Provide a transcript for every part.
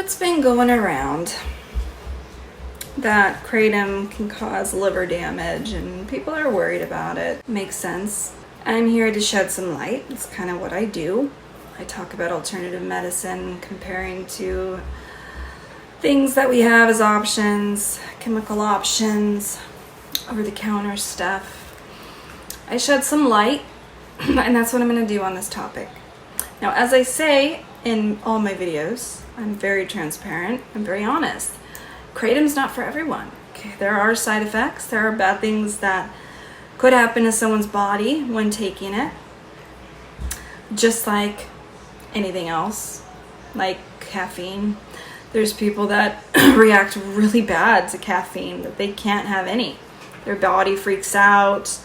It's been going around that kratom can cause liver damage and people are worried about it. Makes sense. I'm here to shed some light. It's kind of what I do. I talk about alternative medicine, comparing to things that we have as options, chemical options, over-the-counter stuff. I shed some light, and that's what I'm going to do on this topic. Now, as I say in all my videos, I'm very transparent, I'm very honest. Kratom's not for everyone. Okay? There are side effects, there are bad things that could happen to someone's body when taking it, just like anything else, like caffeine. There's people that react really bad to caffeine, that they can't have any. Their body freaks out,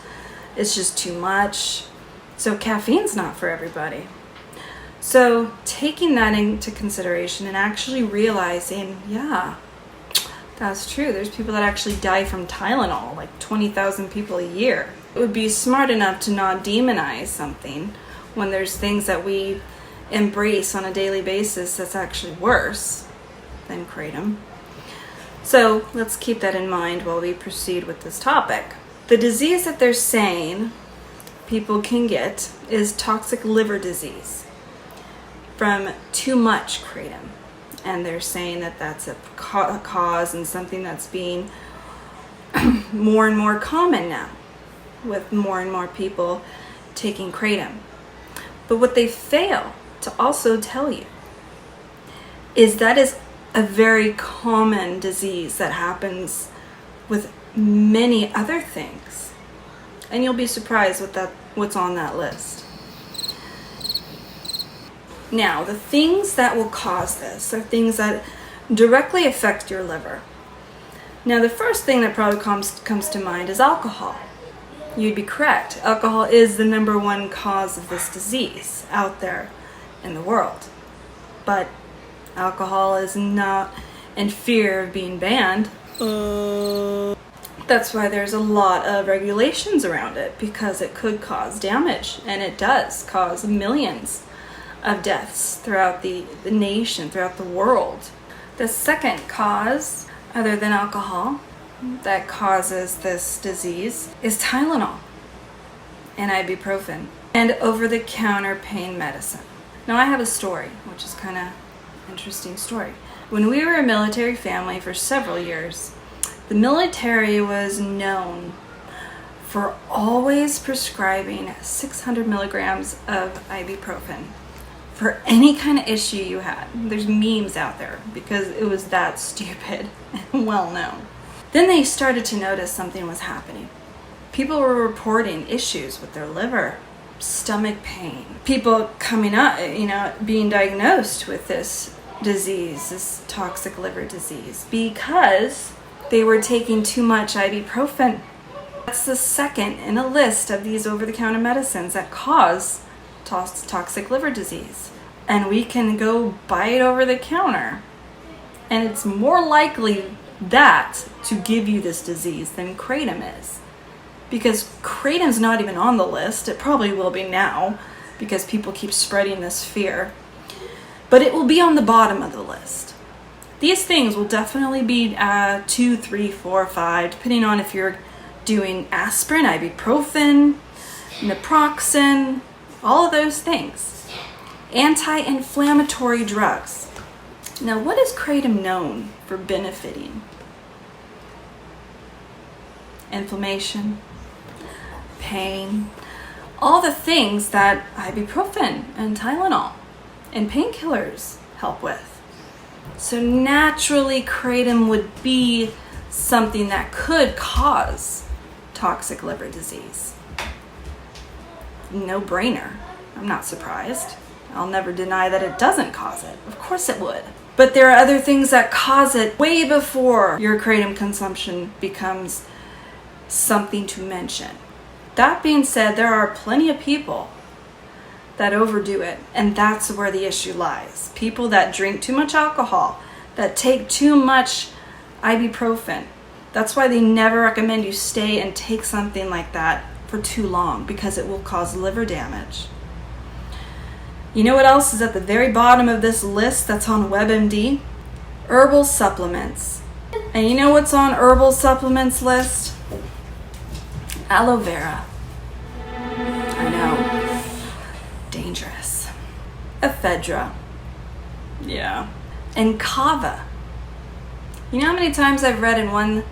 it's just too much. So caffeine's not for everybody. So taking that into consideration and actually realizing, yeah, that's true. There's people that actually die from Tylenol, like 20,000 people a year. It would be smart enough to not demonize something when there's things that we embrace on a daily basis that's actually worse than kratom. So let's keep that in mind while we proceed with this topic. The disease that they're saying people can get is toxic liver disease from too much kratom. And they're saying that that's a cause and something that's being more and more common now with more and more people taking kratom. But what they fail to also tell you is that is a very common disease that happens with many other things. And you'll be surprised with what's on that list. Now, the things that will cause this are things that directly affect your liver. Now, the first thing that probably comes to mind is alcohol. You'd be correct. Alcohol is the #1 cause of this disease out there in the world. But alcohol is not in fear of being banned. That's why there's a lot of regulations around it, because it could cause damage, and it does cause millions of deaths throughout the nation, throughout the world. The second cause, other than alcohol, that causes this disease is Tylenol and ibuprofen and over-the-counter pain medicine. Now, I have a story, which is kind of interesting story. When we were a military family for several years, the military was known for always prescribing 600 milligrams of ibuprofen for any kind of issue you had. There's memes out there because it was that stupid and well known. Then they started to notice something was happening. People were reporting issues with their liver, stomach pain, people coming up, being diagnosed with this disease, this toxic liver disease, because they were taking too much ibuprofen. That's the second in a list of these over-the-counter medicines that cause toxic liver disease. And we can go buy it over the counter, and it's more likely that to give you this disease than kratom is, because kratom's not even on the list. It probably will be now because people keep spreading this fear, but it will be on the bottom of the list. These things will definitely be 2, 3, 4, 5, depending on if you're doing aspirin, ibuprofen, naproxen, all of those things. Anti-inflammatory drugs. Now, what is kratom known for benefiting? Inflammation, pain, all the things that ibuprofen and Tylenol and painkillers help with. So naturally, kratom would be something that could cause toxic liver disease. No brainer. I'm not surprised. I'll never deny that it doesn't cause it. Of course it would. But there are other things that cause it way before your kratom consumption becomes something to mention. That being said, there are plenty of people that overdo it, and that's where the issue lies. People that drink too much alcohol, that take too much ibuprofen. That's why they never recommend you stay and take something like that for too long, because it will cause liver damage. You know what else is at the very bottom of this list that's on WebMD? Herbal supplements. And you know what's on herbal supplements list? Aloe vera. I know. Dangerous. Ephedra. Yeah. And kava. You know how many times I've read in one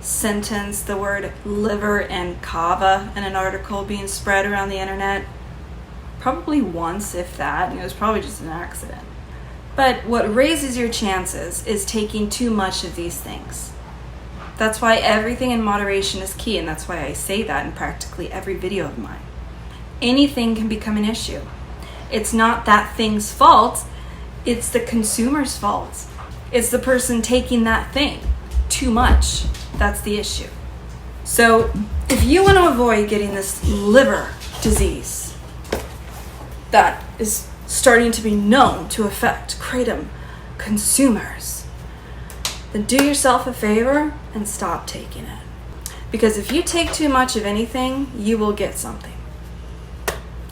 sentence the word liver and kava in an article being spread around the internet? Probably once, if that, and it was probably just an accident. But what raises your chances is taking too much of these things. That's why everything in moderation is key, and that's why I say that in practically every video of mine. Anything can become an issue. It's not that thing's fault, it's the consumer's fault. It's the person taking that thing too much. That's the issue. So if you want to avoid getting this liver disease that is starting to be known to affect Kratom consumers, then do yourself a favor and stop taking it. Because if you take too much of anything, you will get something.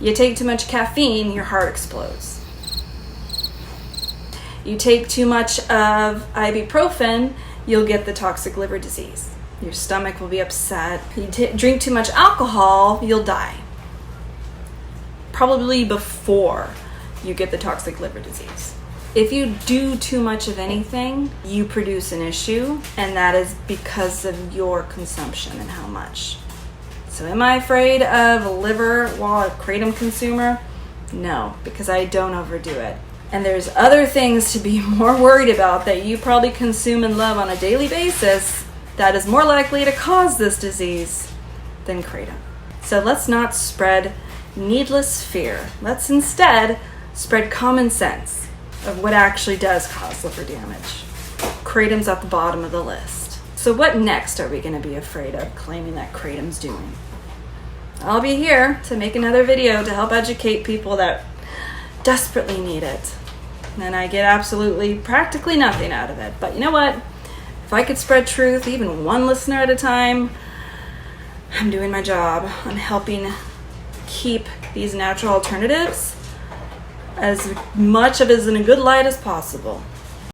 You take too much caffeine, your heart explodes. You take too much of ibuprofen, you'll get the toxic liver disease. Your stomach will be upset. You drink too much alcohol, you'll die. Probably before you get the toxic liver disease. If you do too much of anything, you produce an issue, and that is because of your consumption and how much. So am I afraid of liver while a Kratom consumer? No, because I don't overdo it. And there's other things to be more worried about that you probably consume and love on a daily basis that is more likely to cause this disease than Kratom. So let's not spread needless fear. Let's instead spread common sense of what actually does cause liver damage. Kratom's at the bottom of the list. So what next are we going to be afraid of claiming that Kratom's doing? I'll be here to make another video to help educate people that desperately need it. And I get absolutely practically nothing out of it. But you know what? If I could spread truth, even one listener at a time, I'm doing my job. I'm helping keep these natural alternatives as much of as in a good light as possible.